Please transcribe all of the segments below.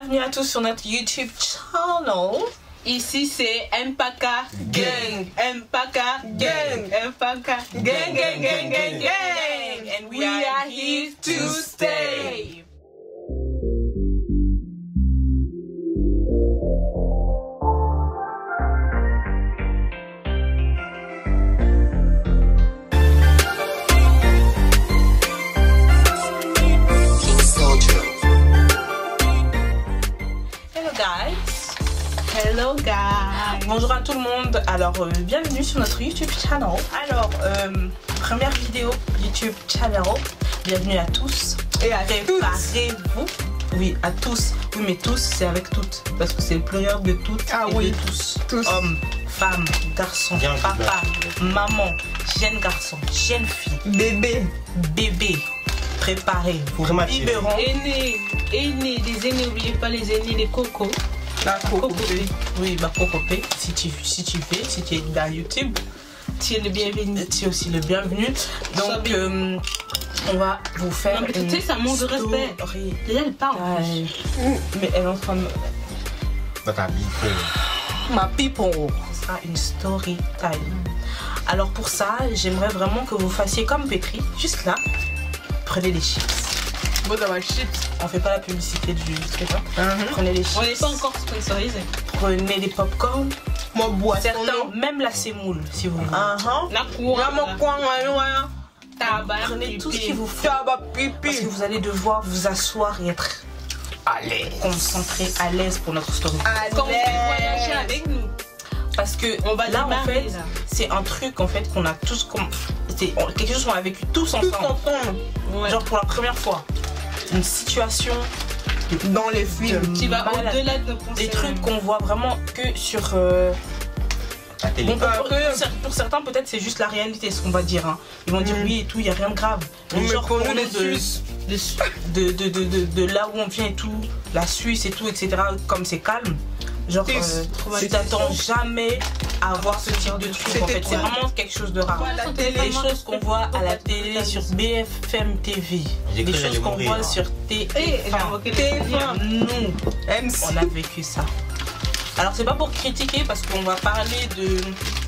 Bienvenue à tous sur notre YouTube channel. Ici c'est Mpaka Gang. Mpaka Gang. Mpaka Gang. Gang, gang, gang, gang, gang. And we are here to stay. Hello guys. Bonjour à tout le monde. Alors bienvenue sur notre YouTube channel. Alors première vidéo YouTube channel. Bienvenue à tous. Et à préparez-vous. Oui, à tous. Oui, mais tous, c'est avec toutes. Parce que c'est le pluriel de toutes. Ah et oui, de tous. Tous. Hommes, femmes, garçons, papa, maman, jeune garçon, jeune fille, bébé. Préparez vos biberons. Aînés, des aînés, n'oubliez pas les aînés, les cocos. La cocopée. Oui, bah cocopée. Si tu es dans YouTube, tu es le bienvenu. Tu es aussi le bienvenu. Donc, on va vous faire. Non, mais tu sais, ça manque de respect. Déjà, elle parle. Mais elle est en train de. Ma people. Ce sera une story time. Alors, pour ça, j'aimerais vraiment que vous fassiez comme Pétri, juste là. Prenez des chips. Bon, dans ma chips. On fait pas la publicité du truc. Prenez les chips. On n'est pas encore sponsorisé. Prenez des popcorn. Moi, bois. Certains, même la semoule, si vous voulez. Prenez tout ce qui vous faut. Parce que vous allez devoir vous asseoir et être concentré, à l'aise pour notre story. Quand vous voyagez avec nous. Parce que on va là, en fait, c'est un truc en fait qu'on a tous. C'est quelque chose qu'on a vécu tous ensemble. Ouais. Genre pour la première fois. Une situation dans les films qui va au-delà de nos conseils. Des trucs qu'on voit vraiment que sur la télé. Bon, pour certains peut-être c'est juste la réalité ce qu'on va dire. Ils vont dire oui et tout, il n'y a rien de grave. Mais genre pour nous de là où on vient et tout, la Suisse et tout, etc. Comme c'est calme. Genre, tu t'attends jamais à voir ce type de truc. En fait, c'est vraiment quelque chose de rare. Les choses qu'on voit à la télé sur BFM TV, les choses qu'on voit sur TF1, nous, on a vécu ça. Alors, c'est pas pour critiquer parce qu'on va parler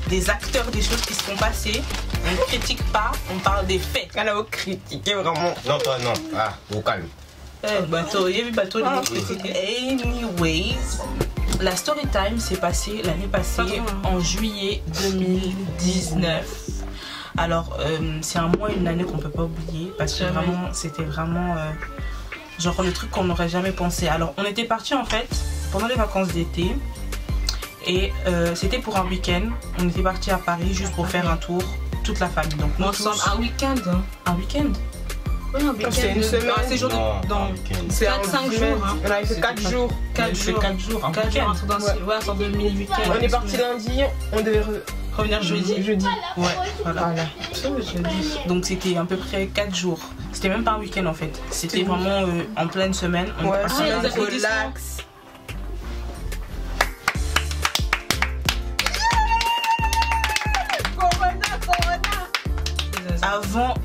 des acteurs, des choses qui se sont passées. On ne critique pas, on parle des faits. Elle a critiqué vraiment. Non, toi, non. Ah, au calme. Bateau, il y a eu bateau de critiquer. Anyways. La story time s'est passée l'année passée en juillet 2019. Alors c'est un mois, une année qu'on peut pas oublier parce que vraiment c'était vraiment genre le truc qu'on n'aurait jamais pensé. Alors on était parti en fait pendant les vacances d'été et c'était pour un week-end. On était parti à Paris juste pour faire un tour, toute la famille. Donc nous sommes un week-end. Un week-end. C'est une semaine, c'est jour c'est 4-5 jours. On a fait 4 jours. 4 jours. 4 jours. En 2008. On est parti lundi, on devait revenir jeudi. Ouais, voilà. Donc c'était à peu près 4 jours. C'était même pas un week-end en fait. C'était vraiment en pleine semaine. On est parti relax.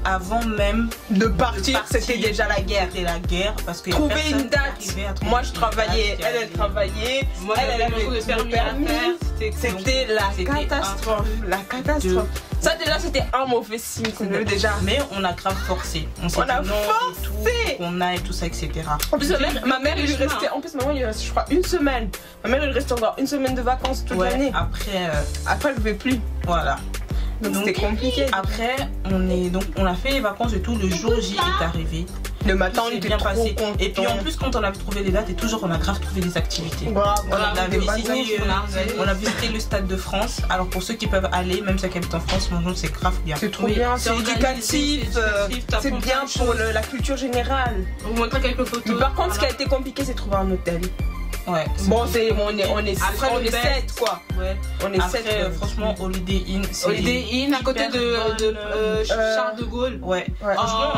Avant même de partir, c'était déjà la guerre. C'était la guerre parce que trouver une date. Moi je travaillais, elle travaillait. Moi elle avait le permis. C'était la catastrophe. La catastrophe. Ça déjà c'était un mauvais signe déjà. Mais on a grave forcé. On a forcé. On a et tout ça, etc. En plus ma mère il lui restait. En plus maman il lui restait je crois une semaine. Ma mère il lui restait encore une semaine de vacances toute l'année. Après elle ne pouvait plus. Voilà. Donc c'était compliqué. Après, on a fait les vacances et tout. Le jour J est arrivé. Le matin, on était bien passé. Et puis en plus, quand on avait trouvé les dates, et toujours on a grave trouvé des activités. On a visité le Stade de France. Alors pour ceux qui peuvent aller, même ceux qui habitent en France, c'est grave bien. C'est trop bien, c'est éducatif, c'est bien pour la culture générale. On vous montre quelques photos. Mais par contre, ce qui a été compliqué, c'est trouver un hôtel. Ouais. Bon, on est 7 quoi. Ouais. On est 7. Franchement, Holiday Inn. Holiday Inn à côté de Charles de Gaulle. Ouais. Franchement,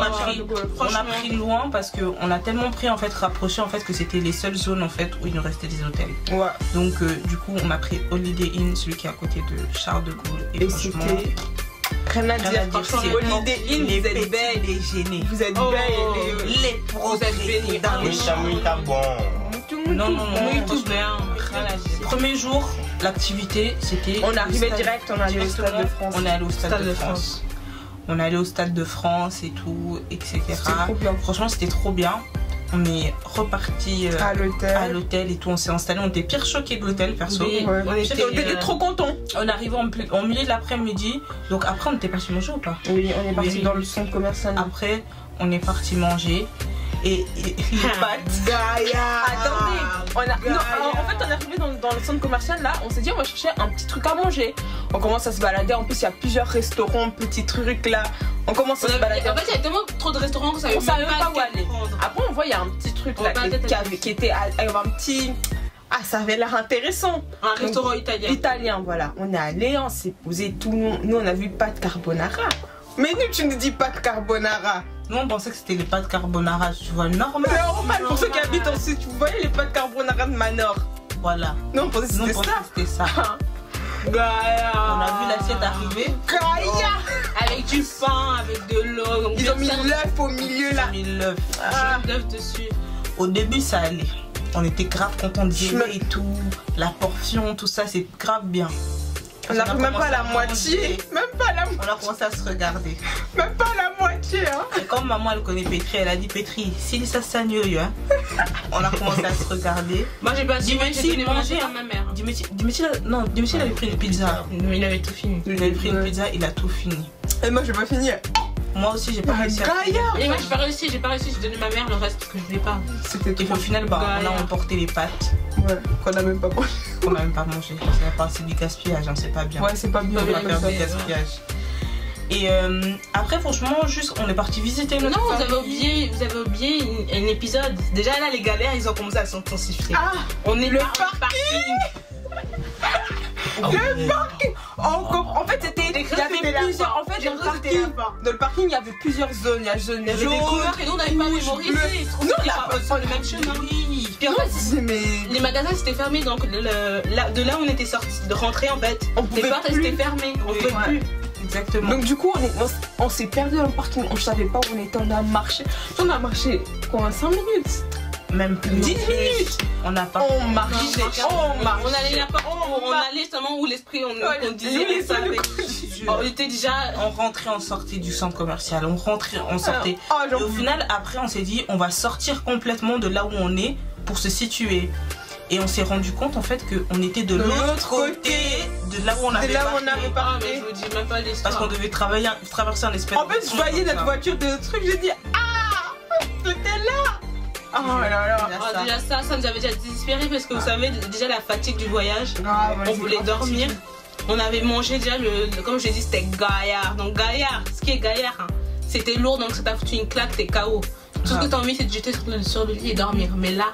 on a pris loin parce qu'on a tellement pris en fait rapproché en fait que c'était les seules zones en fait où il nous restait des hôtels. Ouais. Donc du coup, on a pris Holiday Inn, celui qui est à côté de Charles de Gaulle. Et c'était rien à dire. Holiday Inn, vous êtes belles. Déjeuner. Vous êtes belles. Les pros. Vous êtes bénis. Oui, bon. Non, YouTube, rien à dire. Premier jour, l'activité, c'était... On arrivait direct, on allait au Stade de France. On est allé au Stade de France. On est allé au Stade de France et tout, etc. C'était trop bien. Franchement, c'était trop bien. On est reparti à l'hôtel et tout. On s'est installé. On était pire choqués de l'hôtel, perso. Oui, on était trop contents. On arrivait en milieu de l'après-midi. Donc après, on était parti manger ou pas? Oui, on est parti dans le centre commercial. Après, on est parti manger. Et les pâtes. Gaïa. Attendez, en fait, on est arrivé dans le centre commercial là. On s'est dit, on va chercher un petit truc à manger. On commence à se balader. En plus, il y a plusieurs restaurants, petits trucs là. On commence à se balader. En fait, il y a tellement trop de restaurants qu'on savait même pas où aller. Après, on voit, il y a un petit truc là qui était un petit. Ah, ça avait l'air intéressant. Un restaurant italien. Italien, voilà. On est allé, on s'est posé tout. Nous, on a vu pâtes carbonara. Mais nous, tu ne dis pas de carbonara. Nous, on pensait que c'était les pâtes carbonara, tu vois, normal. Normal, pour ceux qui habitent en Sud, vous voyez les pâtes carbonara de Manor. Voilà. Non, on pensait que c'était ça. Gaïa. On a vu l'assiette arriver. Gaïa. Avec du pain, avec de l'eau. Ils ont mis l'œuf au milieu là. Ils ont mis l'œuf dessus. Au début, ça allait. On était grave contents d'y aller et tout. La portion, tout ça, c'est grave bien. On n'arrive même pas à la moitié. Même pas à la moitié. On a commencé à se regarder. Même pas à la moitié. Hein. Et comme maman, elle connaît Pétri, elle a dit Pétri, si ça s'agneule, hein. On a commencé à se regarder. Moi, j'ai pas dit Dimitri manger à ma mère. Dimitri, il avait pris une pizza. Il avait tout fini. Il avait pris une pizza, il a tout fini. Et moi, j'ai pas fini. Moi aussi, j'ai pas réussi. Et moi, j'ai pas réussi, j'ai donné à ma mère le reste parce que je voulais pas. Et au final, on a emporté les pâtes. Ouais, qu'on a même pas mangé. Qu'on a même pas mangé. C'est du gaspillage, hein, c'est pas bien. Ouais, c'est pas bien. On va faire du gaspillage. Et après, franchement, juste, on est parti visiter notre famille. Vous avez oublié un épisode. Déjà, là, les galères, ils ont commencé à s'intensifier. Ah, on est le parking. Le parking. En fait, il y avait plusieurs. En fait, dans le parking, il y avait plusieurs zones. Il y a zone jaune, des couleurs et nous, on n'avait pas mémorisé. Nous, on a pas le même chemin. Puis en fait, les magasins c'était fermé, donc de là où on était sorti, de rentrer en fait, les portes étaient fermées, on pouvait plus. Exactement. Donc du coup on s'est perdu dans le parking, on savait pas où on était, on a marché quoi, 5 minutes, même plus 10 minutes. On a pas. On marchait. On allait là-bas, on allait seulement où l'esprit on disait on savait. On était déjà, on rentrait, on sortait du centre commercial, on rentrait, on sortait. Et au final, après, on s'est dit, on va sortir complètement de là où on est pour se situer. Et on s'est rendu compte en fait qu'on était de l'autre côté de là où on avait parti. Mais je vous dis même pas l'histoire. Parce qu'on devait traverser un espèce. En fait, je voyais notre voiture de truc, j'ai dit ah, c'était là. Oh là là. Déjà ça nous avait déjà désespéré parce que vous savez déjà la fatigue du voyage. On voulait dormir. On avait mangé déjà comme je l'ai dit, c'était gaillard. Donc gaillard, ce qui est gaillard, hein, c'était lourd, donc ça t'a foutu une claque, t'es KO. Tout ce que t'as envie, c'est de jeter sur le lit et dormir. Mais là,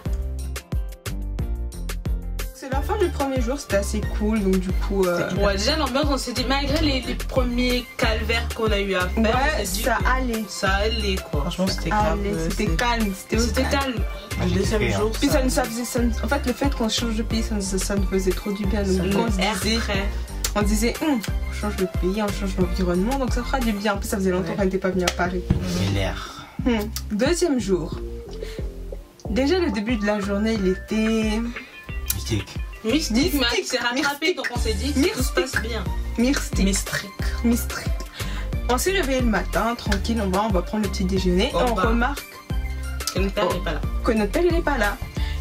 c'est la fin du premier jour, c'était assez cool, donc du coup. Ouais, déjà l'ambiance, on s'est dit, malgré les premiers calvaires qu'on a eu à faire, ouais, ça allait. Ça allait quoi. Franchement, c'était grave. C'était calme, c'était calme. Le deuxième jour. Puis ça nous faisait. En fait, le fait qu'on change de pays, ça nous faisait trop du bien. Donc, on disait, on change de pays, on change d'environnement, donc ça fera du bien. En plus, ça faisait longtemps qu'on n'était pas venu à Paris. Mais l'air. Deuxième jour. Déjà, le début de la journée, il était. Mystique, mais il s'est rattrapé, donc on s'est dit que tout se passe bien. Mystique. On s'est réveillé le matin, tranquille, on va prendre le petit déjeuner. Et on remarque que notre père n'est pas là. Que notre père n'est pas là.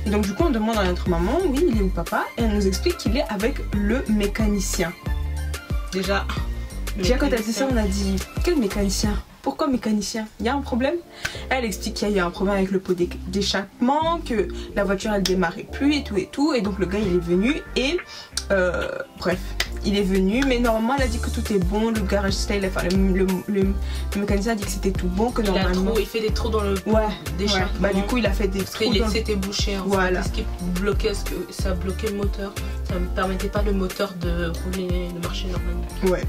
Et donc du coup on demande à notre maman, oui il est où papa? Et elle nous explique qu'il est avec le mécanicien. Déjà quand elle dit ça, on a dit, quel mécanicien? Pourquoi mécanicien? Il y a un problème? Elle explique qu'il y a eu un problème avec le pot d'échappement, que la voiture elle démarrait plus et tout. Et donc le gars il est venu et bref, il est venu, mais normalement elle a dit que tout est bon. Le garage style, enfin le mécanicien a dit que c'était tout bon, que normalement. Il fait des trous dans le pot d'échappement. Bah du coup il a fait des trous. C'était bouché. Voilà. Ce qui bloquait, ça bloquait le moteur. Ça ne permettait pas le moteur de rouler, de marcher normalement. Ouais.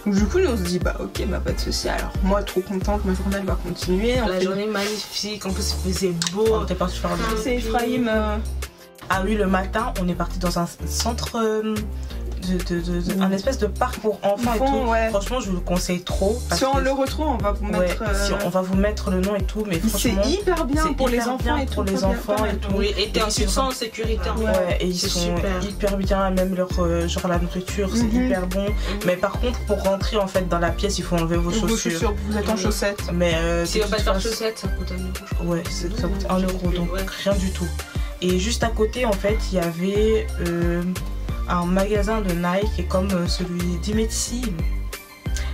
Du coup, nous on se dit, bah ok, bah pas de souci. Alors, moi, trop contente, ma journée elle va continuer. La journée magnifique, en plus il faisait beau. T'es parti faire c'est Ephraim. Ah oui, le matin, on est parti dans un centre, un espèce de parc pour enfants et tout. Ouais. Franchement, je vous le conseille trop. Si on le retrouve, on va vous mettre. Si on va vous mettre le nom et tout, mais franchement. C'est hyper bien pour les enfants et tout. Pour les enfants et tout. Oui, et tu te sens en sécurité. Ouais, et ils sont hyper bien, même leur genre la nourriture, c'est hyper bon. Mais par contre, pour rentrer en fait dans la pièce, il faut enlever vos chaussures. Vous êtes en chaussettes. Mais si on va pas faire chaussettes, ça coûte 1 euro, je crois. Ouais, ça coûte 1 euro, donc rien du tout. Et juste à côté, en fait, il y avait un magasin de Nike, et comme celui d'Imetsi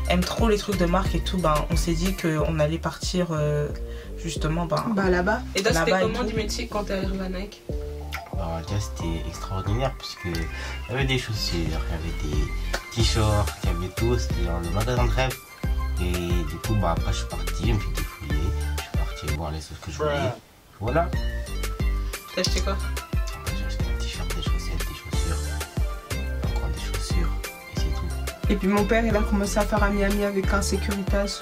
aime trop les trucs de marque et tout, ben, on s'est dit qu'on allait partir justement là-bas. Et donc c'était comment d'Imetsi quand t'es arrivé à Nike? Déjà c'était extraordinaire puisque il y avait des chaussures, il y avait des t-shirts, il y avait tout, c'était dans le magasin de rêve. Et du coup après je suis parti, je me suis défoulé, je suis parti voir les choses que je voulais. Voilà. T'as acheté quoi? J'ai acheté un t-shirt, des chaussettes, des chaussures, encore des chaussures, et c'est tout. Et puis mon père il a commencé à faire ami avec un Securitas.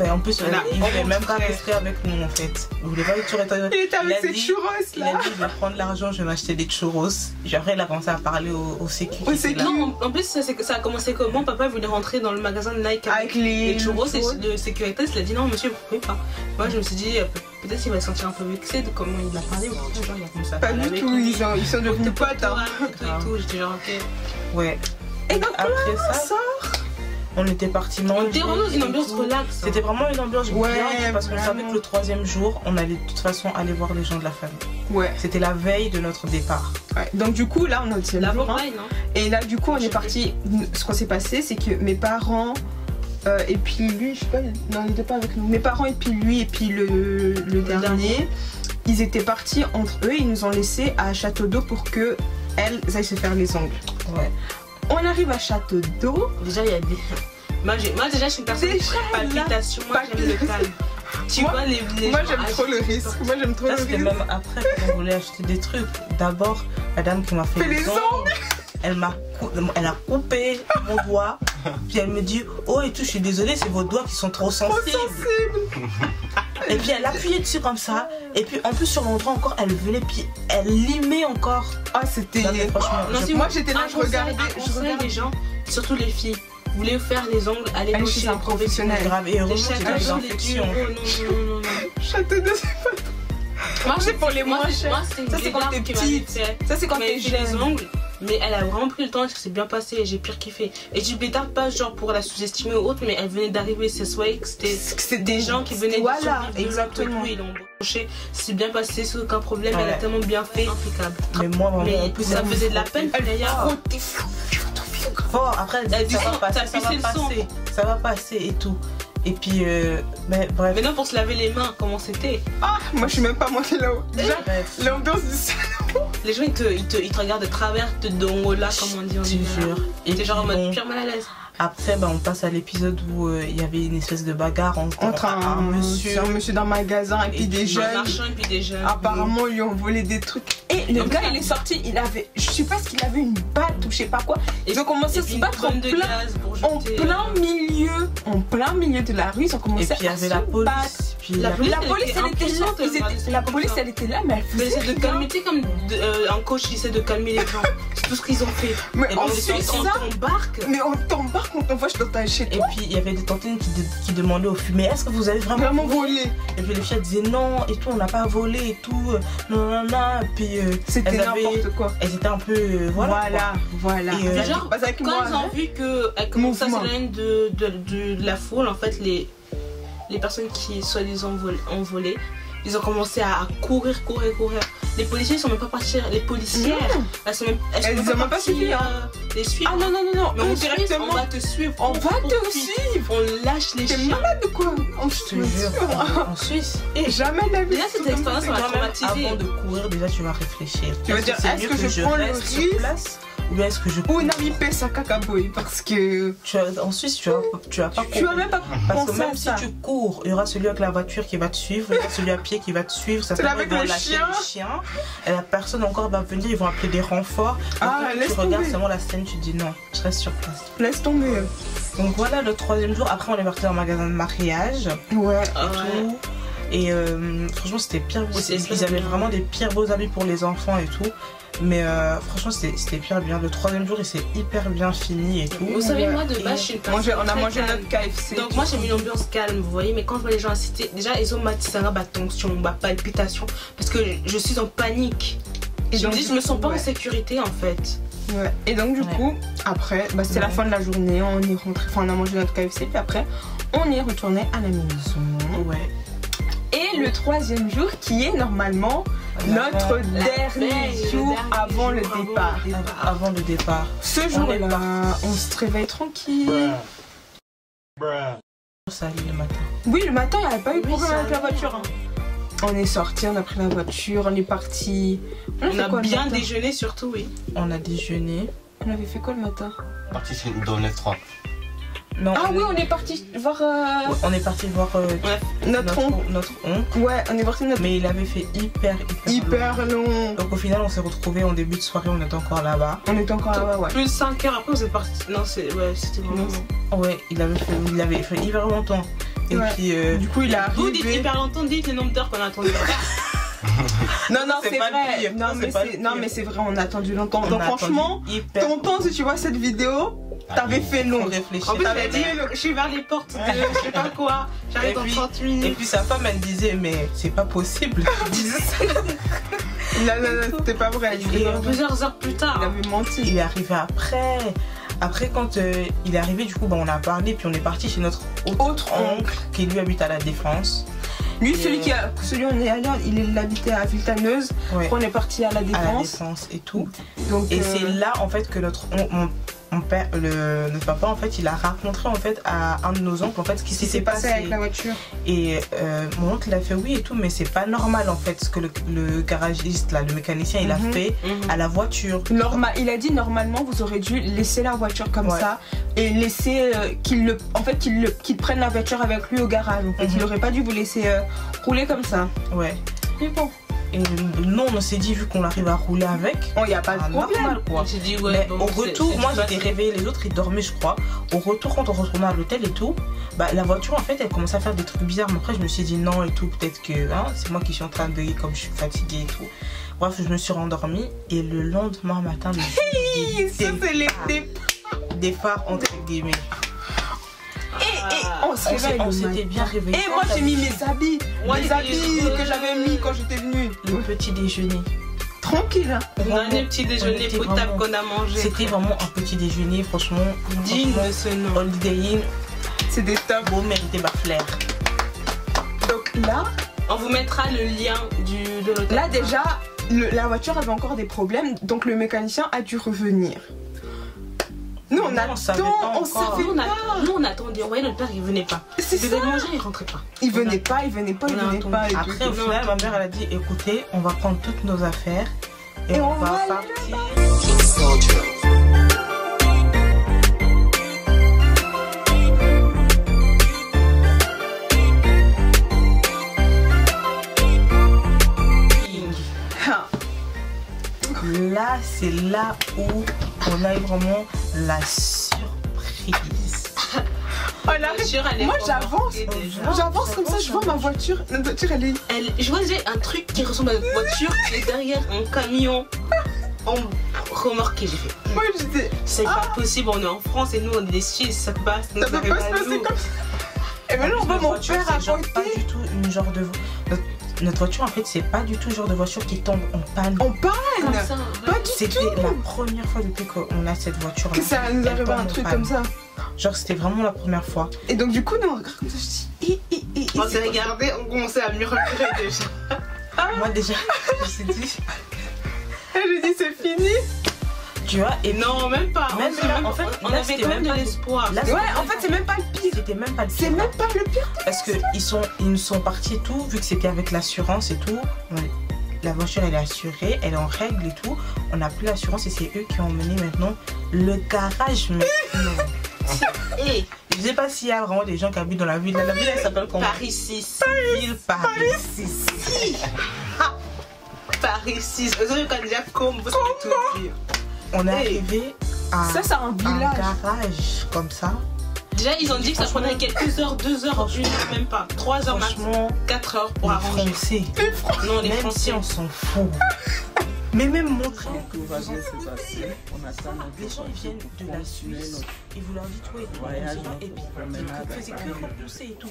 Et en plus, il voulait même pas rester avec nous en fait. Il voulait pas être Il était avec ses churros là. Il a dit je vais prendre l'argent, je vais m'acheter des churros. Et après il a commencé à parler au sécu. Non, en plus ça a commencé comment papa voulait rentrer dans le magasin de Nike avec les churros et le sécuritaire il a dit non monsieur vous pouvez pas. Moi je me suis dit peut-être qu'il va se sentir un peu vexé de comment il a parlé ou genre il a commencé à parler. Pas du tout, ils sont devenus potes. J'étais genre ok. Ouais. Et donc après ça on était partis manger. On était vraiment dans une ambiance relax. C'était vraiment une ambiance bien parce qu'on savait que le 3e jour, on allait de toute façon aller voir les gens de la famille. Ouais. C'était la veille de notre départ. Ouais. Donc du coup là on est au 10e jour. Et là du coup on est parti. Ce qu'on s'est passé c'est que mes parents et puis lui, je sais pas, non il n'était pas avec nous. Mes parents et puis lui et puis le dernier, ils étaient partis entre eux. Ils nous ont laissés à Château d'Eau pour que elles aillent se faire les ongles. Ouais. On arrive à Château d'Eau. Déjà, il y a des. Moi, déjà, je suis une personne qui palpitation. Moi, j'aime le calme. Moi, j'aime trop le risque. Moi, j'aime trop le risque. Même après, quand on voulait acheter des trucs, d'abord, la dame qui m'a fait les ongles, elle a coupé mon doigt. Puis elle me dit oh, et tout, je suis désolée, c'est vos doigts qui sont trop sensibles. Et puis elle appuyait dessus comme ça. Et puis en plus sur l'endroit encore, elle venait puis elle limait encore. Ah c'était. Non, moi j'étais là, je regardais les gens, surtout les filles. Vous voulez faire les ongles, allez chez un professionnel. Grave. Et heureusement que j'ai des infections. Non. Château d'Eau, c'est pas trop. Moi c'est pour les moins chers. Ça c'est quand t'es petite. Ça c'est quand t'es jeune. Les ongles. Mais elle a vraiment pris le temps, c'est bien passé et j'ai pire kiffé. Et je ne tarde pas genre pour la sous-estimer ou autre, mais elle venait d'arriver, c'est soit que c'était des gens qui venaient de exactement. Ils l'ont embauché, c'est bien passé, sans aucun problème, elle a tellement bien fait, impeccable. Mais moi vraiment, en plus ça faisait de la peine d'ailleurs. Fort, après elle dit ça va passer et tout. Et puis, bref. Maintenant pour se laver les mains, comment c'était? Ah, moi je suis même pas montée là-haut. Déjà, l'ambiance du salon. Les gens ils te regardent de travers, te donnent là, comme on dit en jure. Et t'es genre en mode pire mal à l'aise. Après, on passe à l'épisode où il y avait une espèce de bagarre entre un monsieur d'un magasin et puis des jeunes. Apparemment, ils lui ont volé des trucs. Et le gars, il est sorti, il avait, je sais pas ce qu'il avait, une batte ou je sais pas quoi. Ils ont commencé à se battre en plein milieu de la rue. Ils ont commencé à se battre. La police, elle était là, mais elle faisait de calmer, tu sais, comme un coach qui essaie de calmer les gens. C'est tout ce qu'ils ont fait. Mais ensuite, on t'embarque quand on voit je dois chez toi. Et puis il y avait des tantines qui demandaient aux filles, mais est-ce que vous avez vraiment volé? Et puis les filles disaient non et tout, on n'a pas volé et tout, non. Et puis c'était n'importe quoi. Elles étaient un peu voilà. Et genre quand ils ont vu qu'elle commençait à s'éloigner de la foule, en fait les personnes qui soi-disant ont volé, ils ont commencé à courir. Les policiers ne sont même pas partis. Les policières, elles sont même pas suivies. Les suivre. Ah non. Mais directement, on va te suivre. On lâche les chiens. T'es malade ou quoi? Je te jure. En Suisse. Et jamais la vie. Là, cette expérience m'a traumatisée. Avant de courir, déjà, tu vas réfléchir. Tu vas dire, est-ce que je prends le risque ou bien est-ce que je ou Nami Pesa Kakaboy parce que en Suisse tu vas pas tu vas même pas parce que même si tu cours il y aura celui avec la voiture qui va te suivre, il y aura celui à pied qui va te suivre, ça va avec le chien et la personne encore va venir, ils vont appeler des renforts. Tu regardes seulement la scène, tu dis non, je reste sur place, laisse tomber. Donc voilà, le 3e jour après on est parti dans le magasin de mariage et tout. Et franchement, c'était pire. Ils avaient vraiment des pires beaux habits pour les enfants et tout. Mais franchement, c'était hyper bien. Le 3e jour, il s'est hyper bien fini et tout. Vous savez, moi de base, je suis une personne. On a mangé notre KFC. Donc, moi, j'aime une ambiance calme, vous voyez. Mais quand je vois les gens assister, déjà, ils ont ma tension, ma palpitation. Parce que je suis en panique. Et je me dis, je me sens pas en sécurité en fait. Ouais. Et donc, du coup, après, c'était la fin de la journée. On est rentré, enfin, on a mangé notre KFC. Puis après, on est retourné à la maison. Ouais. Et le 3e jour, qui est normalement notre dernier jour avant le départ. Avant le départ. Ce jour-là, on se réveille tranquille. Ça allait le matin. Oui, le matin, il n'y avait pas eu de problème avec la voiture. On est sorti, on a pris la voiture, on est parti. On a bien déjeuné surtout, oui. On a déjeuné. On avait fait quoi le matin? Parti dans le 3. Non, oui, on est parti voir. On est parti voir notre oncle. Ouais, on est parti notre. Mais il avait fait hyper long. Donc au final, on s'est retrouvés en début de soirée, on était encore là-bas. Ouais. Plus 5 heures après, vous êtes parti. Non, c'était vraiment. Ouais, il avait fait hyper longtemps. Et puis. Du coup, il a arrivé. Vous dites hyper longtemps, dites le nombre d'heures qu'on a attendu. Non, c'est vrai. Non, mais c'est vrai, on a attendu longtemps. Donc franchement, tonton, si tu vois cette vidéo. T'avais fait long. Réfléchir. En plus, t'avais dit, je suis vers les portes de je sais pas quoi. J'arrive dans 30 minutes. Et puis sa femme, elle disait, mais c'est pas possible. Non, c'était pas vrai. Et plusieurs heures plus tard. Il avait menti. Il est arrivé après. Après, quand il est arrivé, du coup, on a parlé. Puis on est parti chez notre autre oncle qui lui habite à la Défense. Lui, celui où on est allé, il habitait à Villetaneuse. Ouais. On est parti à la Défense. À la Défense et tout. Donc, et c'est là, en fait, que notre papa, en fait, il a raconté en fait à un de nos oncles en fait ce qui s'est passé avec la voiture. Et mon oncle a fait oui et tout, mais c'est pas normal en fait ce que le garagiste là, le mécanicien, il a fait à la voiture. Il a dit normalement vous aurez dû laisser la voiture comme ça et laisser qu'il prenne la voiture avec lui au garage. En fait, il aurait pas dû vous laisser rouler comme ça. Ouais. Mais bon. Et non, on s'est dit, vu qu'on arrive à rouler avec, il n'y a pas de problème. Normal, quoi. Dit, mais au retour, moi j'étais réveillée, les autres ils dormaient, je crois. Au retour, quand on retournait à l'hôtel et tout, la voiture en fait elle commençait à faire des trucs bizarres. Mais après, je me suis dit non et tout, peut-être que c'est moi qui suis en train de comme je suis fatiguée et tout. Bref, je me suis rendormie et le lendemain matin, ça c'est les départs entre guillemets. On s'était bien réveillés. Et moi j'ai mis mes habits. Les habits que j'avais mis quand j'étais venue. Le petit déjeuner. Tranquille. Un petit déjeuner potable qu'on a mangé. C'était vraiment un petit déjeuner, franchement. Digne de ce nom. Holiday Inn. C'est des top. Vous méritez ma flair. Donc là, on vous mettra le lien de l'hôtel. Là déjà, la voiture avait encore des problèmes. Donc le mécanicien a dû revenir. Nous on savait pas. Nous on attendait, on voyait notre père, il venait pas. Il devait manger, il rentrait pas. Il venait pas. Après au final ma mère elle a dit écoutez, on va prendre toutes nos affaires et on va partir. Là, c'est là où on a eu vraiment la surprise. Moi j'avance comme ça, je vois ma voiture. Notre voiture je vois un truc qui ressemble à notre voiture qui est derrière un camion en remorqué. J'ai fait. Moi j'étais. C'est pas possible, on est en France et nous on est des Suisses, ça passe. Ça peut pas se passer comme ça. Et maintenant on voit mon père à côté. Pas du tout une genre de. Notre voiture en fait c'est pas du tout le genre de voiture qui tombe en panne. En panne ça, pas du tout. C'était la première fois depuis qu'on a cette voiture. Que ça nous arrive un truc comme ça. Genre c'était vraiment la première fois. Et donc du coup nous on regarde comme ça, je dis on s'est regardé, on commençait à murmurer déjà. Moi déjà je me suis dit. Je dis c'est fini. Tu vois, et non, même pas. Même là, en fait, on avait quand même de l'espoir. Ouais, en fait, c'est même pas le pire. C'était même pas le pire. C'est même pas le pire. Parce qu'ils nous sont partis et tout, vu que c'était avec l'assurance et tout. La voiture, elle est assurée, elle est en règle et tout. On n'a plus l'assurance et c'est eux qui ont mené maintenant le garage. Mais et je sais pas s'il y a vraiment des gens qui habitent dans la ville. La ville, elle s'appelle comment? Paris 6. Ville Paris 6. Paris 6. Vous avez déjà comme vous on est arrivé à un garage comme ça. Déjà, ils ont dit que ça prenait quelques heures, 2 heures, 1 heure, même pas. 3 heures maximum, 4 heures pour arranger. Non, les Français, on s'en fout. Mais même montrer que tout va bien se passer. On attend les gens viennent de la Suisse et vous leur dites ouais, et puis ils faisaient que repousser et tout.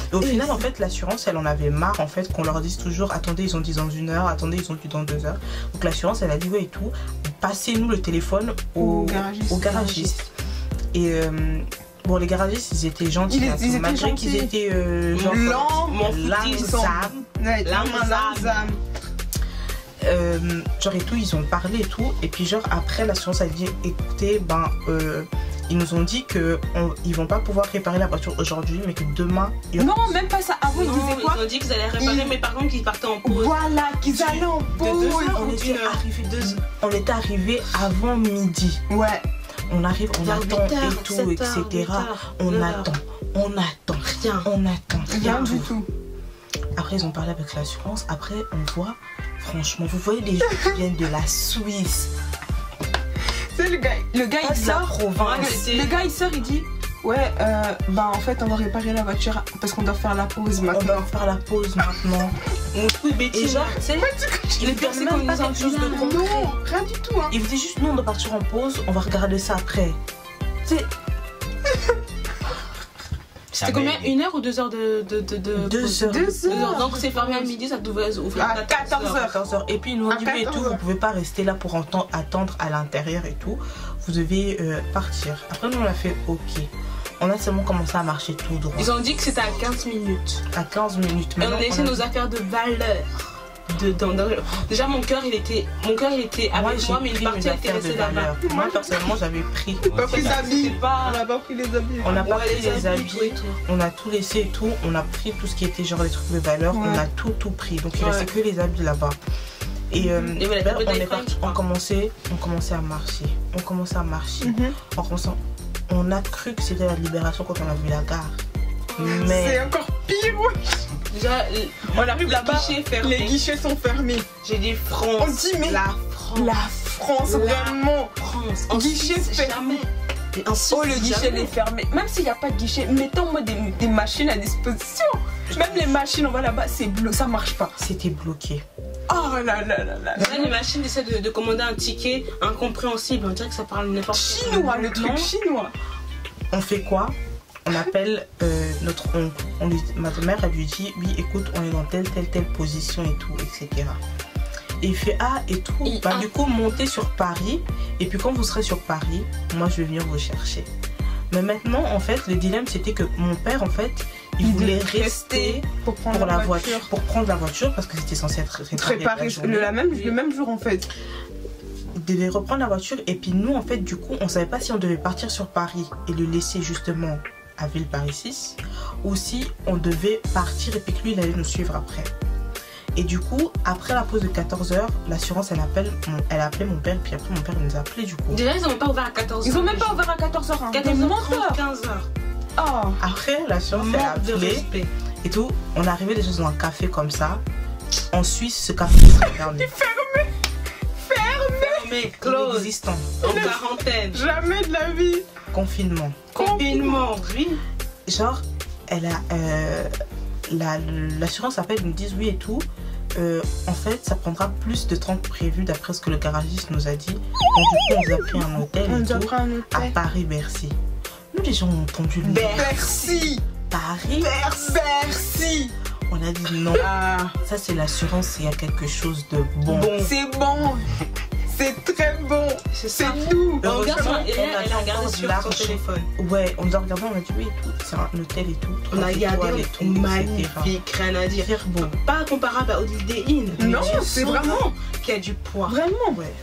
Et au final, en fait, l'assurance, elle en avait marre en fait qu'on leur dise toujours attendez, ils ont dit dans 1 heure, attendez, ils ont dit dans 2 heures. Donc l'assurance, elle a dit ouais et tout, passez-nous le téléphone au garagiste. Et bon, les garagistes, ils étaient gentils, malgré qu'ils étaient genre genre et tout, ils ont parlé et tout, et puis genre après l'assurance a dit écoutez, ils nous ont dit que ils vont pas pouvoir réparer la voiture aujourd'hui, mais que demain non, même pas ça. Avant ils disaient quoi? Ils ont dit qu'ils allaient réparer, mais par contre qu'ils partaient en pause. Voilà, qu'ils allaient en pause. On était arrivé avant midi. Ouais. On arrive, on attend et tout, etc. On attend rien du tout. Après ils ont parlé avec l'assurance. Après on voit, franchement, vous voyez les gens qui viennent de la Suisse. C'est le gars il sort. Le gars il sort, il dit ouais, en fait on va réparer la voiture parce qu'on doit faire la pause maintenant. On doit faire la pause maintenant. Et genre, tu sais, il pire c'est qu'on nous a quelque chose de concret. Non, rien du tout. Il vous dit juste nous on doit partir en pause, on va regarder ça après. C'est c'était combien? 1 heure ou 2 heures de 2 heures. 2 heures. Donc c'est fermé à midi, ça devait ouvrir à 14h. Et puis ils nous ont dit et tout, vous pouvez pas rester là pour attendre à l'intérieur et tout. Vous devez partir. Après nous on a fait ok. On a seulement commencé à marcher tout droit. Ils ont dit que c'était à 15 minutes. À 15 minutes. Et on a laissé nos affaires de valeur dedans. Déjà mon cœur il était avec moi, mais une partie était restée là-bas. Moi personnellement j'avais pris. On n'a pas pris les habits. On n'a pas pris les habits. On a tout laissé et tout. On a pris tout ce qui était genre les trucs de valeur. On a tout pris. Donc il restait que les habits là-bas. Et on commençait à marcher. On a cru que c'était la libération quand on a vu la gare. Mais c'est encore pire. Déjà, on arrive là-bas, les guichets sont fermés. J'ai dit France. On dit mais la France, vraiment. Guichet fermé. Oh, le guichet est fermé. Même s'il n'y a pas de guichet, mettons-moi des machines à disposition. Même les machines, on va là-bas, c'est bloqué, ça marche pas. C'était bloqué. Oh là là là là. Les machines essaient de commander un ticket incompréhensible. On dirait que ça parle n'importe quoi. Chinois, le truc chinois. On fait quoi? On appelle notre oncle. Ma mère, elle lui dit oui, écoute, on est dans telle position et tout, etc. Et il fait ah et tout. Du coup, montez sur Paris. Et puis quand vous serez sur Paris, moi je vais venir vous chercher. Mais maintenant, en fait, le dilemme c'était que mon père, en fait, il voulait rester pour prendre la voiture parce que c'était censé être réparé le même jour en fait. Il devait reprendre la voiture et puis nous, en fait, du coup, on savait pas si on devait partir sur Paris et le laisser justement à Ville-Paris 6 ou si on devait partir et puis que lui, il allait nous suivre après. Et du coup, après la pause de 14 h, l'assurance, elle a appelé mon père, puis après mon père nous a appelé du coup. Déjà, ils n'ont pas ouvert à 14 h. Ils n'ont même pas ouvert à 14 h. Hein. 14 h, 15 h. Oh. Après, l'assurance, elle a appelé et tout. On est arrivé déjà dans un café comme ça. En Suisse, ce café est fermé. Fermé, close. Inexistant. En quarantaine. Jamais de la vie. Confinement, oui. Genre, elle a... l'assurance appelle, ils nous disent oui et tout. En fait, ça prendra plus de temps que prévu d'après ce que le garagiste nous a dit. Donc du coup, on nous a pris un hôtel à Paris-Bercy. Nous, les gens ont entendu le Bercy. Bercy. On a dit non. Ça, c'est l'assurance, il y a quelque chose de bon. C'est bon. C'est très bon. C'est tout. Elle a regardé sur son téléphone. Ouais, on nous a regardé, on a dit oui et tout. C'est un hôtel et tout. On a regardé tout. Magnifique, rien à dire. Bon. Pas comparable à Holiday Inn. Non, c'est vraiment qui a du poids. Vraiment. Ouais.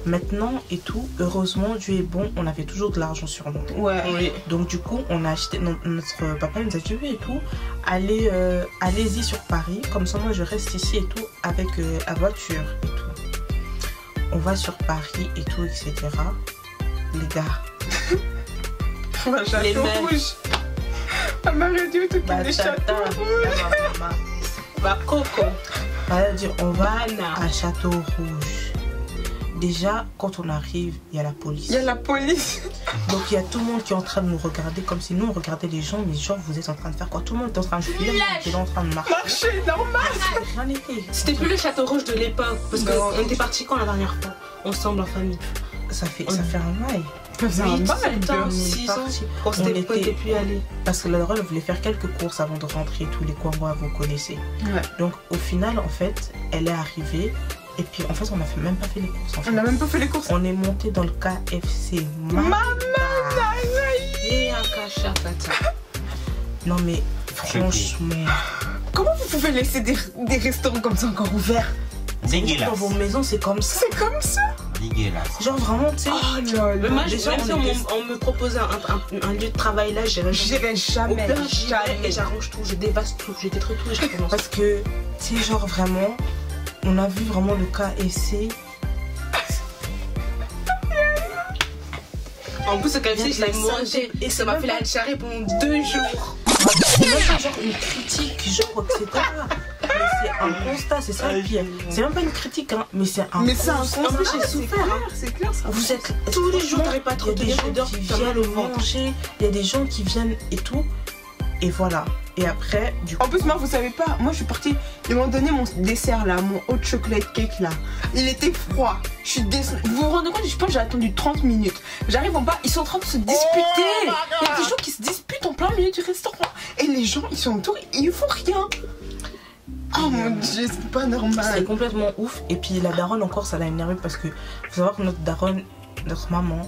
Maintenant et tout, heureusement, Dieu est bon, on avait toujours de l'argent sur nous. Ouais. Oui. Donc du coup, on a acheté, notre papa nous a dit oui et tout, allez-y sur Paris, comme ça moi je reste ici et tout avec la voiture et tout. On va sur Paris et tout, etc. Les gars. Les rouges. Ma mère a dit tout des châteaux rouges. Coco. On va à Château Rouge. déjà, quand on arrive, il y a la police. Il y a la police. Donc il y a tout le monde qui est en train de nous regarder comme si nous on regardait les gens, mais genre vous êtes en train de faire quoi? Tout le monde est en train de fuir, on était en train de marcher. Marcher, normal. Rien n'était. C'était plus le château rouge de l'époque, parce qu'on était partis quand la dernière fois? Ensemble en famille. Ça fait un bail. Ça faisait un bail. 7 ans, 6 ans. Quand on était plus allés. Parce que la daronne voulait faire quelques courses avant de rentrer, tous les coins vous connaissez. Ouais. Donc au final, en fait, elle est arrivée. Et puis en fait, on n'a même pas fait les courses. En fait. On n'a même pas fait les courses. On est monté dans le KFC. Maman, et un cachakata. Non mais franchement. Comment vous pouvez laisser des restaurants comme ça encore ouverts? Dégueulasse. Dans vos maisons, c'est comme ça. C'est comme ça. Dégueulasse. Genre vraiment, tu sais. Oh là Mais là. moi, déjà, même si on me proposait un lieu de travail là, j'irais J'irai Au jamais. pire, j'y vais et j'arrange tout, je dévaste tout, je détruis tout et je recommence. Parce que, tu sais, genre vraiment, on a vu vraiment le KFC. En plus, ce KFC, je l'ai mangé et ça m'a fait la diarrhée pendant 2 jours. C'est même pas genre une critique, genre, etc. Mais c'est un constat, c'est ça le pire. C'est même pas une critique, hein, mais c'est un Mais c'est un constat. constat. En plus, j'ai souffert. Hein. C'est clair ça. Vous êtes Tous les jours, t'arrêtes pas il y a trop de des gens odeurs, qui t'as mal au viennent ventre. manger, il y a des gens qui viennent et tout. Et voilà. Et après, du coup. En plus, moi, vous savez pas, moi je suis partie, ils m'ont donné mon dessert là, mon hot chocolate cake là. Il était froid. Je suis descendue. Vous vous rendez compte, je pense que j'ai attendu 30 minutes. J'arrive en bas, ils sont en train de se disputer. Il y a des gens qui se disputent en plein milieu du restaurant. Et les gens, ils sont autour, ils font rien. Oh mon dieu, c'est pas C'est normal. complètement ouf. Et puis la daronne encore, ça l'a énervé parce que faut savoir que notre daronne, notre maman,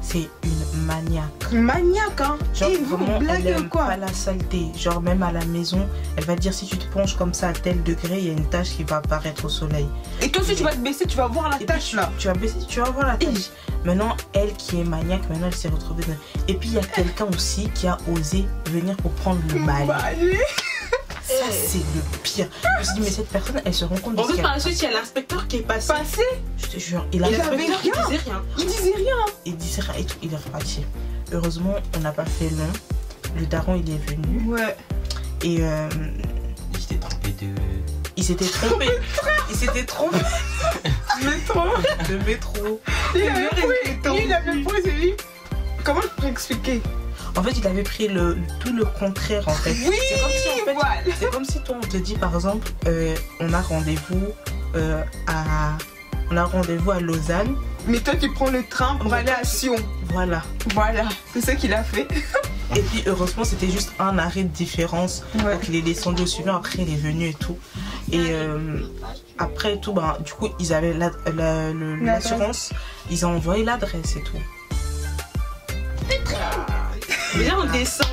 c'est une maniaque. Maniaque, hein. Genre Et vous vraiment, elle blaguez aime ou quoi? pas la saleté. Genre même à la maison, elle va te dire si tu te penches comme ça à tel degré, il y a une tache qui va apparaître au soleil. Et toi aussi, tu vas te baisser, tu vas voir la Et puis, tâche là. tu vas baisser, tu vas voir la tâche. Maintenant, elle qui est maniaque, maintenant elle s'est retrouvée dans... Et puis il y a quelqu'un aussi qui a osé venir pour prendre le balai. Allez. Ça c'est le pire. Je me suis dit mais cette personne, elle se rend compte de En ce plus, qu'elle par la suite, il y a l'inspecteur qui est passé. Passé. Je te jure, il Il a avait L'inspecteur qui rien. disait rien. Il disait rien. il disait rien et tout, il est reparti. Heureusement, on n'a pas fait long. Le daron, il est venu Ouais. et Il s'était trompé de. il s'était trompé. Il s'était trompé Métro. de métro. Il avait pris, il avait pris, c'est lui. Comment je pourrais expliquer? En fait, il avait pris tout le contraire en fait. Oui, C'est comme si en fait, voilà. c'est comme si toi on te dit par exemple, on a rendez-vous à Lausanne. Mais toi, tu prends le train pour aller à Sion. Voilà. Voilà, c'est ça qu'il a fait. Et puis heureusement, c'était juste un arrêt de différence. Ouais. Donc il est descendu au suivant, après il est venu et tout. Et après tout, ben, du coup, ils avaient l'assurance, ils ont envoyé l'adresse et tout. Mais là, on descend.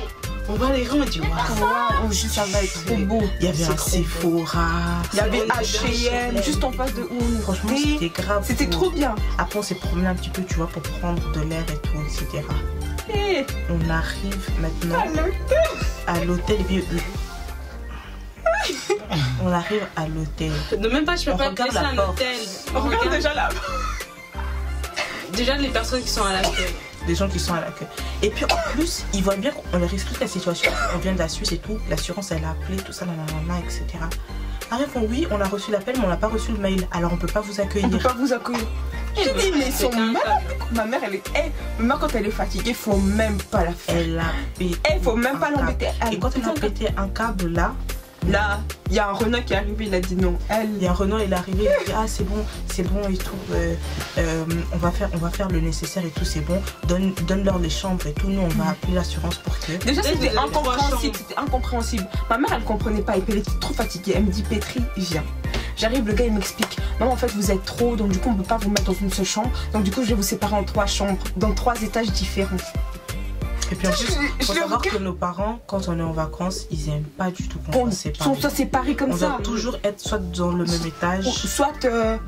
On va les rangs, on dit waouh. Waouh, ça va être trop beau. Il y avait C'est un trop Sephora. Il y avait H&M, H&M juste en face de où on Franchement, était. c'était grave. C'était cool. trop bien. Après, on s'est promené un petit peu, tu vois, pour prendre de l'air et tout, etc. Et On arrive maintenant à l'hôtel. On arrive à l'hôtel. Ne même pas, je peux On pas regarde laisser la un porte. hôtel. on regarde déjà là. Déjà les personnes qui sont à l'accueil. Des gens qui sont à l'accueil. Et puis en plus, ils voient bien qu'on leur explique la situation. On vient de la Suisse et tout. L'assurance, elle a appelé, tout ça, nanana, etc. Arrive, oui, on a reçu l'appel, mais on n'a pas reçu le mail. Alors on peut pas vous On peut accueillir. pas vous accueillir. J'ai dit, mais ils sont malades. Ma mère, elle est. Ma mère, quand elle est fatiguée, faut même pas la faire. Elle a pété. Faut même pas un câble. l'embêter. Et quand elle a pété un câble là, Là, il y a un Renault qui est arrivé, il a dit non. il y a un Renault, il est arrivé, il a dit ah c'est bon et tout. On va faire le nécessaire et tout, c'est bon. Donne-leur les chambres et tout. Nous on va appeler l'assurance pour que. Déjà, Vous c'était avez incompréhensible. C'était incompréhensible. Ma mère, elle comprenait pas. Et puis, elle était trop fatiguée. Elle me dit, Pétri, viens. J'arrive, le gars, il m'explique. Maman, en fait, vous êtes trop, donc du coup, on peut pas vous mettre dans une seule chambre. Donc, du coup, je vais vous séparer en 3 chambres, dans 3 étages différents. Et puis en plus, Je faut le savoir regarde. que nos parents, quand on est en vacances, ils aiment pas du tout Qu'on qu'on se sépare. soit séparés comme On ça. doit toujours être soit dans le même étage, Soit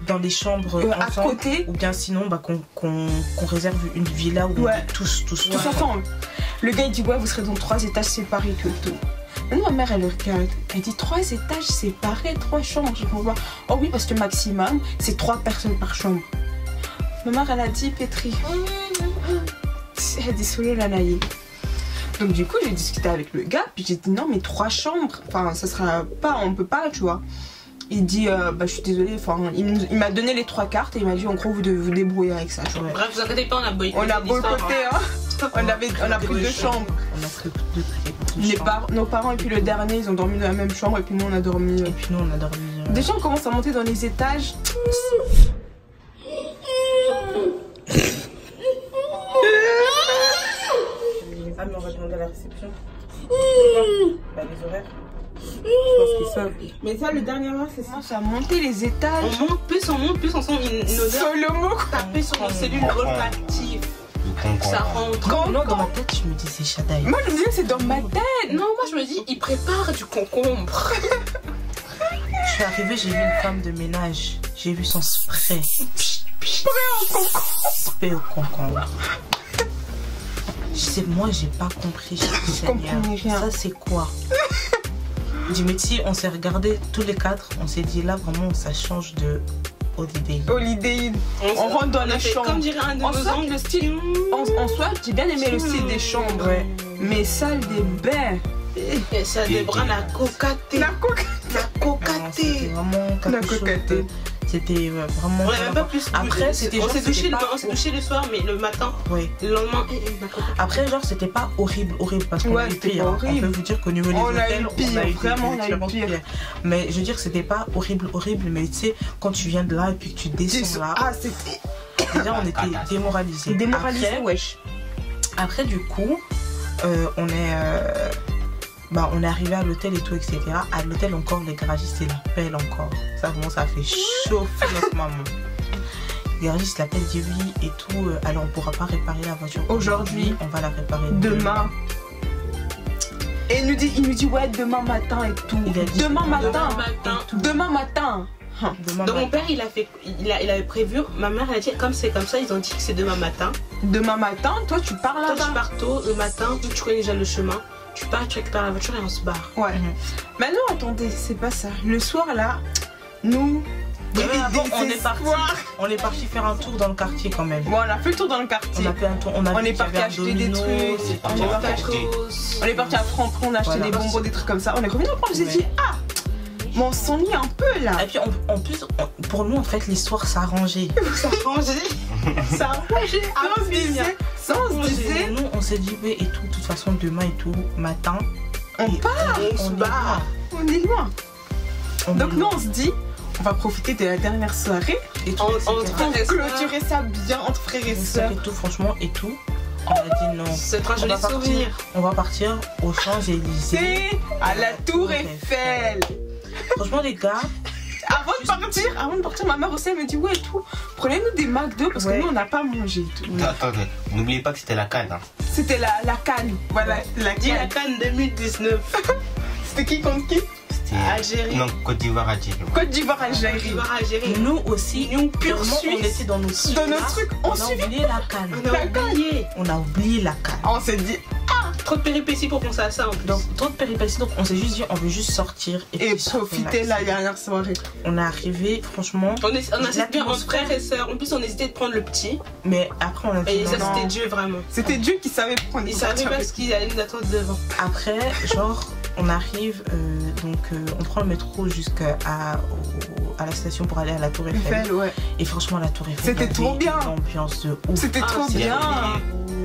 dans les chambres à ensemble, côté, ou bien sinon qu'on réserve une villa où Ouais. on est tous tous ensemble. Le gars, il dit, ouais, vous serez dans 3 étages séparés, tout. Maintenant, ma mère, elle le regarde. Elle dit 3 étages séparés, 3 chambres. Je comprends pas. Oh oui, parce que le maximum, c'est 3 personnes par chambre. Ma mère, elle a dit, Pétri. Elle dit, Soulé la naïe. Donc, du coup, j'ai discuté avec le gars. Puis j'ai dit, non, mais 3 chambres. Enfin, ça sera pas, on peut pas, tu vois. il dit bah je suis désolée, enfin il m'a donné les 3 cartes et il m'a dit en gros vous devez vous débrouiller avec ça. Ouais. Bref, vous inquiétez pas, on a boycotté. On a boycotté, hein. On a pris 2 chambres. On a pris 2 chambres. Nos parents et puis le dernier ils ont dormi dans la même chambre et puis nous on a dormi. Et puis nous on a dormi. Déjà on commence à monter dans les étages. Ah mais on va demander à la réception. Bah les horaires. Je pense qu'ils savent. Mais ça le dernier mois c'est ça. On a monté les étages. On monte plus, on sent une odeur. Solomo Taper sur nos cellules olfactives. Ça rentre. Non, dans ma tête, je me dis c'est Shadaï. Moi je me dis que c'est dans ma tête. Non, moi je me dis, il prépare du concombre. Je suis arrivée, j'ai vu une femme de ménage. J'ai vu son spray. Spray au concombre. Moi, j'ai pas compris. Je comprenais rien. Ça, c'est quoi? Du métier, on s'est regardé tous les 4. On s'est dit là, vraiment, ça change de Holiday. On rentre dans les chambres. Comme dirait un de nos le style. En soi, j'ai bien aimé le style des chambres. Ouais. Mais salle des bains. Et ça des bras, la cocaté. C'était vraiment quelque chose. C'était vraiment. On n'avait pas plus. Après, c'était on s'est douché le soir, mais le matin. Oui. Le lendemain. Après, genre, c'était pas horrible parce qu'on a eu pire. On peut vous dire qu'au niveau des hôtels, on a eu pire. Mais je veux dire, c'était pas horrible, mais tu sais, quand tu viens de là et puis que tu descends là. Ah, c'était. Déjà, on était démoralisés. Wesh. Après, du coup, on est arrivé à l'hôtel et tout, etc. À l'hôtel encore, les garagistes, c'est la pelle encore. Ça vraiment, ça fait chauffer notre maman. Les garagistes l'appellent, dit oui et tout. Alors, on pourra pas réparer la voiture aujourd'hui. On va la réparer demain. Et il nous dit ouais, demain matin et tout. Il a dit demain matin. Donc mon père il avait prévu, ma mère elle a dit comme c'est comme ça, ils ont dit que c'est demain matin. Demain matin, toi tu pars là-bas. Toi tu pars tôt le matin, tu connais déjà le chemin. Tu pars, tu récupères la voiture et on se barre. Ouais. Mais non, attendez, c'est pas ça. Le soir là, nous. On est parti faire un tour dans le quartier quand même. Bon, on a fait le tour dans le quartier. On a fait un tour. On est parti acheter des trucs. On est parti à Franprix, on a acheté des bonbons, des trucs comme ça. On est revenu après, on s'est dit ah, mais on s'ennuie un peu là. Et puis en plus, pour nous en fait, l'histoire s'arrangeait. Nous, on s'est dit oui et tout. De toute façon, demain et tout, matin. On part. On se barre. On est loin. Donc nous, on se dit. On va profiter de la dernière soirée et tout, pour clôturer ça bien entre frères et sœurs. Et tout, franchement, et tout. On a dit non. C'est un joli souvenir. On va partir aux Champs-Élysées. À la Tour Eiffel. Franchement, les gars. Avant de partir, ma mère aussi elle me dit ouais et tout. Prenez-nous des McDo parce que nous on n'a pas mangé et tout. Attendez, n'oubliez pas que c'était la Cannes. Hein. C'était la Cannes. Voilà, la Cannes 2019. C'était qui contre qui? Algérie. Non, Côte d'Ivoire, Algérie. Côte d'Ivoire, Algérie. Nous aussi, nous pure Suisse. On était dans nos trucs. On a oublié la Cannes. On a oublié la Cannes. On s'est dit trop de péripéties pour penser à ça en plus. Donc trop de péripéties, donc on s'est juste dit on veut juste sortir et profiter la dernière soirée. On est arrivé, franchement. On a bien entre frères et sœurs. En plus on hésitait de prendre le petit. Mais après on a dit et ça c'était Dieu vraiment. C'était Dieu qui savait prendre. Il savait pas ce qu'il allait nous attendre devant. Après genre on arrive on prend le métro jusqu'à la station pour aller à la Tour Eiffel. Ouais. Et franchement la Tour Eiffel. C'était trop bien. L'ambiance de ouf. C'était trop bien.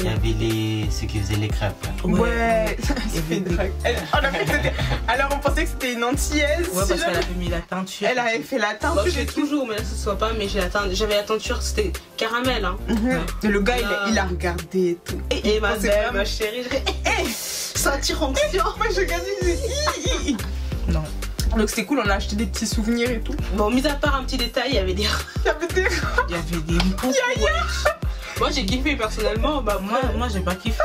Il y avait ceux qui faisaient les crêpes. Ouais. Alors on pensait que c'était une antillaise. Ouais, parce qu'elle avait mis la teinture. Elle avait fait la teinture. Bon, j'ai toujours, mais là ce soit pas, mais j'avais la teinture, c'était caramel. Hein. Le gars il a regardé et tout. Et ma chérie, sentir onction. Moi je regardais. Non. Donc c'était cool, on a acheté des petits souvenirs et tout. Bon, mis à part un petit détail, il y avait des poupous. Moi j'ai kiffé personnellement. Bah, moi j'ai pas kiffé.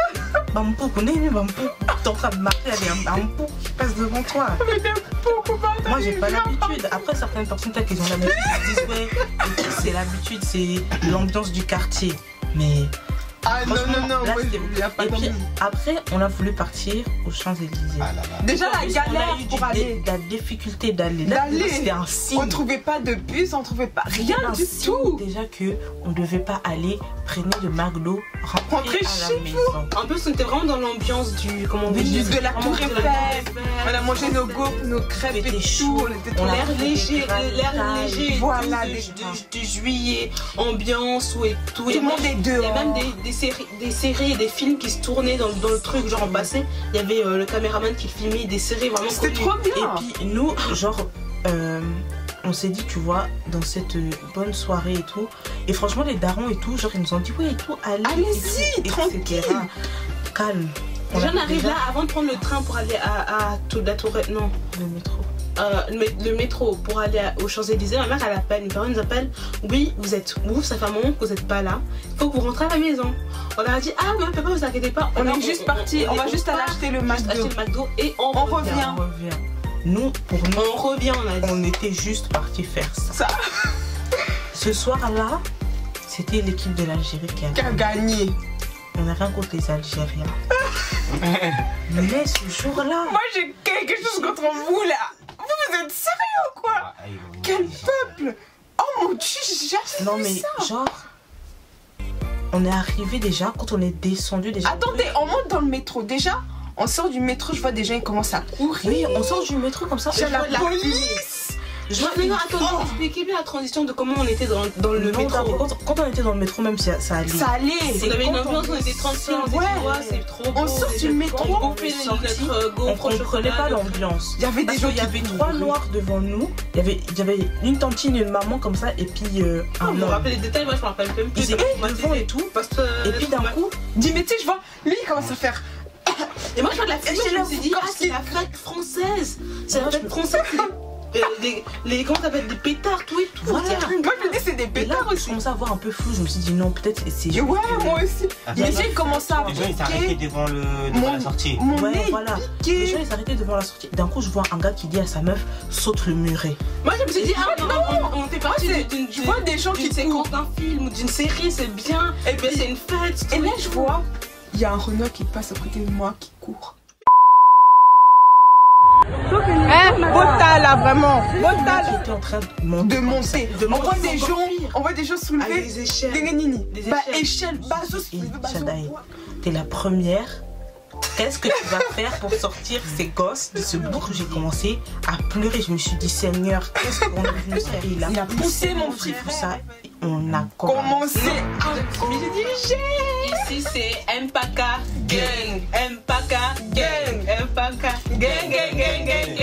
Bambou, connais Bambou. T'es en train de marcher, il y a un bambou qui passe devant toi. Moi j'ai pas l'habitude. Après certaines personnes qui ont l'habitude disent ouais, c'est l'habitude, c'est l'ambiance du quartier. Mais ah non, là, moi, y a pas et puis après on a voulu partir aux Champs-Élysées. Déjà la galère pour aller. La difficulté d'aller. C'était un signe. On trouvait pas de bus, on trouvait pas rien du tout. Déjà que on devait pas aller traîner de McDo rentrer à la maison. En plus, on était vraiment dans l'ambiance du. Comment on dit, de la Tour Eiffel. On a mangé nos gaufres, nos crêpes et tout. On l'air léger, voilà, de juillet, ambiance et tout. Tout le monde est dehors. Il y a même des séries et des films qui se tournaient dans le truc, genre en passé. Il y avait le caméraman qui filmait des séries vraiment. C'était trop bien. Et puis nous, genre. On s'est dit, tu vois, dans cette bonne soirée et tout. Et franchement, les darons et tout, genre, ils nous ont dit, ouais, et tout, allez-y, tranquille. Calme. J'en arrive là avant de prendre le train pour aller à la Tour. Non, le métro. Le métro pour aller aux Champs-Élysées. Ma mère, elle appelle, une personne nous appelle. Oui, vous êtes où? Ça fait un moment que vous n'êtes pas là. Il faut que vous rentrez à la maison. On leur a dit, ah, mais papa, vous inquiétez pas. On est juste parti. On va juste aller acheter le McDo. Et on revient. Nous, pour nous, on revient, on était juste parti faire ça. Ce soir-là, c'était l'équipe de l'Algérie qui a gagné. On n'a rien contre les Algériens. Mais ce jour-là... Moi, j'ai quelque chose contre vous, là. Vous êtes sérieux ou quoi? Quel peuple? Oh mon Dieu, j'ai jamais fait ça. Non, mais genre... On est arrivé déjà, quand on est descendu déjà... Attendez, on monte dans le métro. Déjà, on sort du métro, je vois des gens qui commencent à courir. Oui, on sort du métro comme ça. J'ai la police. Non, attends, expliquez bien la transition de comment on était dans le métro. Quand on était dans le métro, même ça allait. Ça allait. On avait une ambiance, on était tranquille, c'est trop beau. On sort du métro, on comprenait pas l'ambiance. Il y avait des gens, il y avait 3 noirs devant nous. Il y avait une tantine, une maman comme ça, et puis vous me rappelez les détails, moi je me rappelle même plus. Ils étaient devant et tout. Et puis d'un coup, dis mais tu sais, je vois, lui il commence à faire. Et moi je vois de la fête, je me suis dit, c'est la fête française. C'est la fête française. Comment t'appelles, des pétards, tout et tout. Voilà. Moi je me dis c'est des pétards aussi. Je commençais à voir un peu flou, je me suis dit non, peut-être c'est juste. Ouais, moi aussi. Les gens ils commençaient à. Les gens ils s'arrêtaient devant la sortie. Ouais, voilà. Les gens ils s'arrêtaient devant la sortie. D'un coup, je vois un gars qui dit à sa meuf, saute le muret. Moi je me suis dit, ah non, on était parti tu vois des gens qui séquence d'un film ou d'une série, c'est bien. Et bien c'est une fête. Et là je vois, il y a un Renault qui passe à côté de moi qui court. Bota là vraiment. Bota là. J'étais en train de monter. On voit des gens soulever des échelles. Des échelles. Shadaï, t'es la première. Qu'est-ce que tu vas faire pour sortir ces gosses de ce bouc? J'ai commencé à pleurer. Je me suis dit, Seigneur, qu'est-ce qu'on est venu faire? Il a poussé mon frère. Ça, on a commencé. Ici c'est Mpaka Gang. Mpaka Gang. Mpaka Gang. Gang.